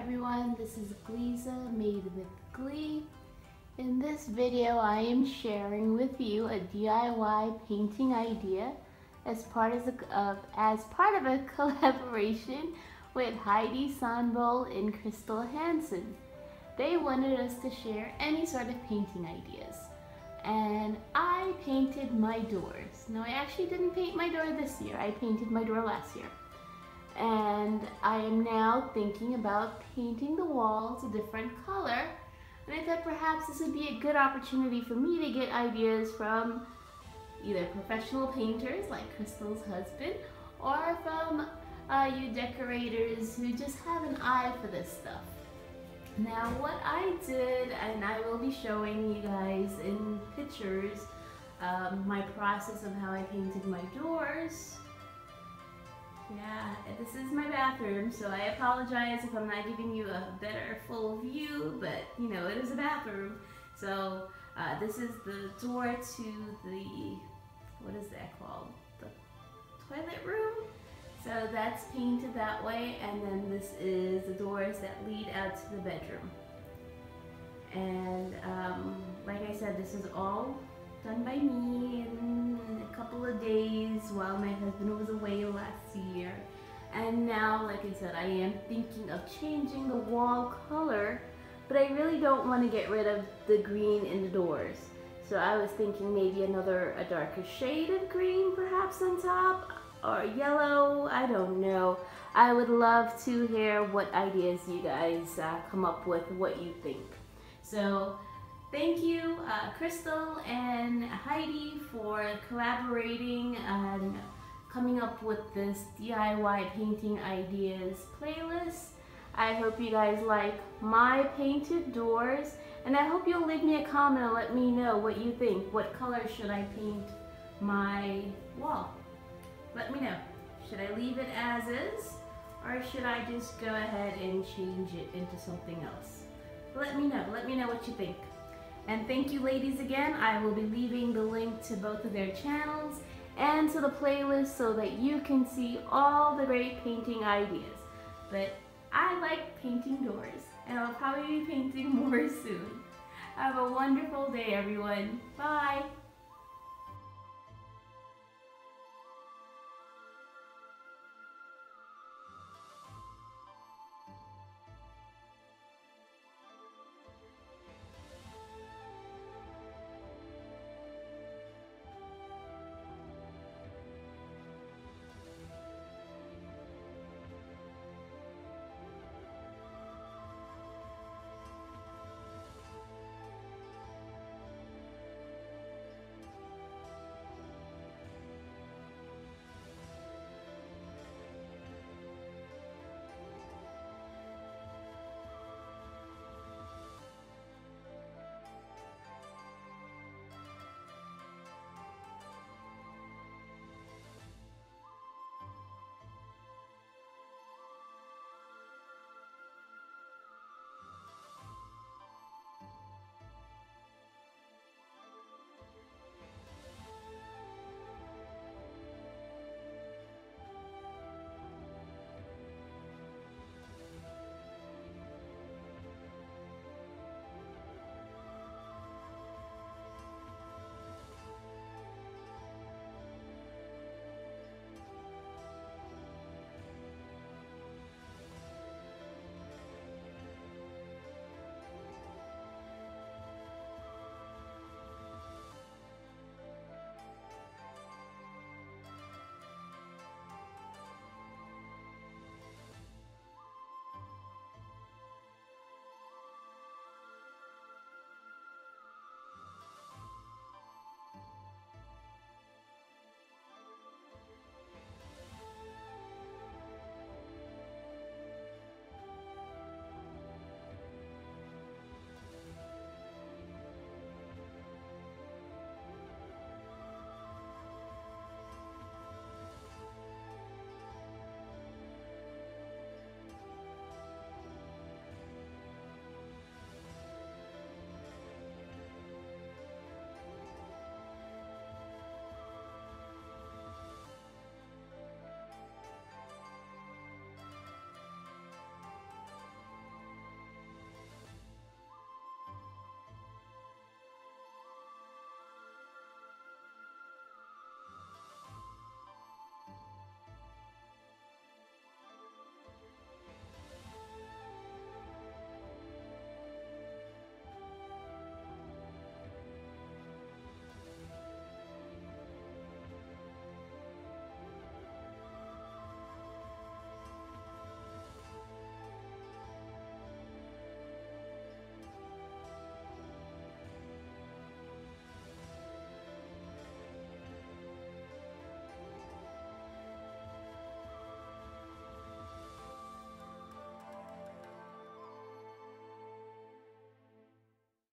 everyone, this is Gleeza Made with Glee. In this video I am sharing with you a DIY painting idea as part of a collaboration with Heidi Sandvold and Crystal Hansen. They wanted us to share any sort of painting ideas, and I painted my doors. Now I actually didn't paint my door this year, I painted my door last year. And I am now thinking about painting the walls a different color, and I thought perhaps this would be a good opportunity for me to get ideas from either professional painters like Crystal's husband, or from you decorators who just have an eye for this stuff. Now what I did, and I will be showing you guys in pictures my process of how I painted my doors. Yeah, this is my bathroom, so I apologize if I'm not giving you a better full view, but you know, it is a bathroom. So this is the door to the, what is that called? The toilet room? So that's painted that way, and then this is the doors that lead out to the bedroom. And like I said, this is all done by me in a couple of days while my husband was away last year. And now, like I said, I am thinking of changing the wall color, but I really don't want to get rid of the green in the doors. So I was thinking maybe a darker shade of green perhaps on top, or yellow, I don't know. I would love to hear what ideas you guys come up with, what you think. So thank you, Crystal and Heidi, for collaborating and coming up with this DIY painting ideas playlist. I hope you guys like my painted doors, and I hope you'll leave me a comment and let me know what you think. What color should I paint my wall? Let me know. Should I leave it as is, or should I just go ahead and change it into something else? Let me know. Let me know what you think. And thank you ladies again. I will be leaving the link to both of their channels and to the playlist so that you can see all the great painting ideas. But I like painting doors, and I'll probably be painting more soon. Have a wonderful day, everyone. Bye.